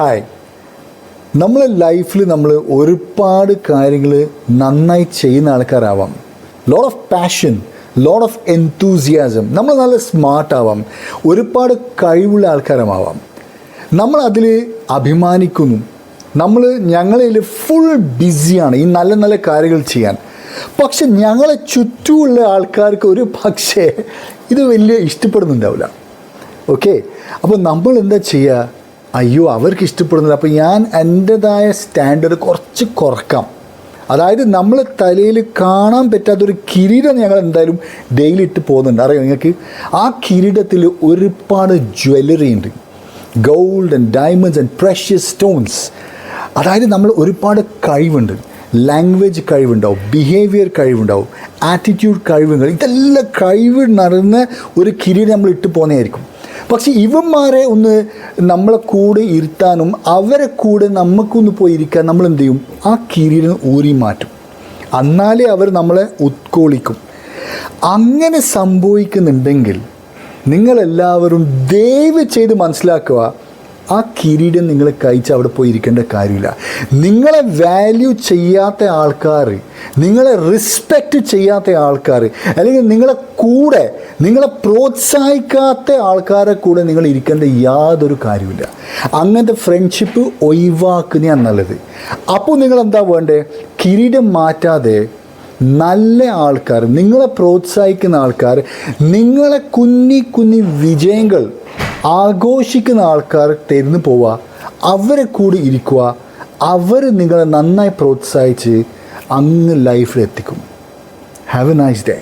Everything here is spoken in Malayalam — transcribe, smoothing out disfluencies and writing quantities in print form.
ഹായ്, നമ്മളെ ലൈഫിൽ നമ്മൾ ഒരുപാട് കാര്യങ്ങൾ നന്നായി ചെയ്യുന്ന ആൾക്കാരാവാം. Lot of passion, lot of enthusiasm. നമ്മൾ നല്ല സ്മാർട്ടാവാം, ഒരുപാട് കഴിവുള്ള ആൾക്കാരുമാവാം. നമ്മളതിൽ അഭിമാനിക്കുന്നു. ഞങ്ങളിൽ ഫുൾ ബിസിയാണ് ഈ നല്ല നല്ല കാര്യങ്ങൾ ചെയ്യാൻ. പക്ഷെ ഞങ്ങളെ ചുറ്റുമുള്ള ആൾക്കാർക്ക് ഒരു പക്ഷേ ഇത് വലിയ ഇഷ്ടപ്പെടുന്നുണ്ടാവില്ല. ഓക്കെ, അപ്പോൾ നമ്മൾ എന്താ ചെയ്യുക? അയ്യോ, അവർക്ക് ഇഷ്ടപ്പെടുന്നില്ല, അപ്പോൾ ഞാൻ എൻ്റെതായ സ്റ്റാൻഡേർഡ് കുറച്ച് കുറക്കാം. അതായത് നമ്മൾ തലയിൽ കാണാൻ പറ്റാത്തൊരു കിരീടം ഞങ്ങൾ എന്തായാലും ഡെയിലി ഇട്ട് പോകുന്നുണ്ട്. അറിയാം നിങ്ങൾക്ക്, ആ കിരീടത്തിൽ ഒരുപാട് ജ്വല്ലറി ഉണ്ട്, gold and diamonds and precious stones. അതായത് നമ്മൾ ഒരുപാട് കഴിവുണ്ട്. ലാംഗ്വേജ് കഴിവുണ്ടാവും, ബിഹേവിയർ കഴിവുണ്ടാവും, ആറ്റിറ്റ്യൂഡ് കഴിവുകൾ, ഇതെല്ലാം കഴിവ് നിറഞ്ഞ ഒരു കിരീടം നമ്മൾ ഇട്ട് പോകുന്നതായിരിക്കും. പക്ഷെ ഇവന്മാരെ ഒന്ന് നമ്മളെ കൂടെ ഇരുത്താനും അവരെ കൂടെ നമുക്കൊന്ന് പോയി ഇരിക്കാൻ നമ്മൾ എന്ത് ചെയ്യും? ആ കിരീടം ഊരി മാറ്റും. എന്നാലേ അവർ നമ്മളെ ഉത്കോളിക്കും. അങ്ങനെ സംഭവിക്കുന്നുണ്ടെങ്കിൽ നിങ്ങളെല്ലാവരും ദയവ് ചെയ്ത് മനസ്സിലാക്കുക, ആ കിരീടം നിങ്ങൾ കഴിച്ച് അവിടെ പോയി ഇരിക്കേണ്ട കാര്യമില്ല. നിങ്ങളെ വാല്യൂ ചെയ്യാത്ത ആൾക്കാർ, നിങ്ങളെ റെസ്പെക്റ്റ് ചെയ്യാത്ത ആൾക്കാർ, അല്ലെങ്കിൽ നിങ്ങളെ പ്രോത്സാഹിക്കാത്ത ആൾക്കാരെ കൂടെ നിങ്ങൾ ഇരിക്കേണ്ട യാതൊരു കാര്യമില്ല. അങ്ങനത്തെ ഫ്രണ്ട്ഷിപ്പ് ഒഴിവാക്കുന്നതാണ് നല്ലത്. അപ്പോൾ നിങ്ങളെന്താ വേണ്ടേ? കിരീടം മാറ്റാതെ നല്ല ആൾക്കാർ, നിങ്ങളെ പ്രോത്സാഹിക്കുന്ന ആൾക്കാർ, നിങ്ങളെ കുഞ്ഞി വിജയങ്ങൾ ആഘോഷിക്കുന്ന ആൾക്കാർ തരുന്നു പോവുക, അവരെ കൂടി ഇരിക്കുക. അവർ നിങ്ങളെ നന്നായി പ്രോത്സാഹിച്ച് അങ്ങ് ലൈഫിലെത്തിക്കും. Have a nice day.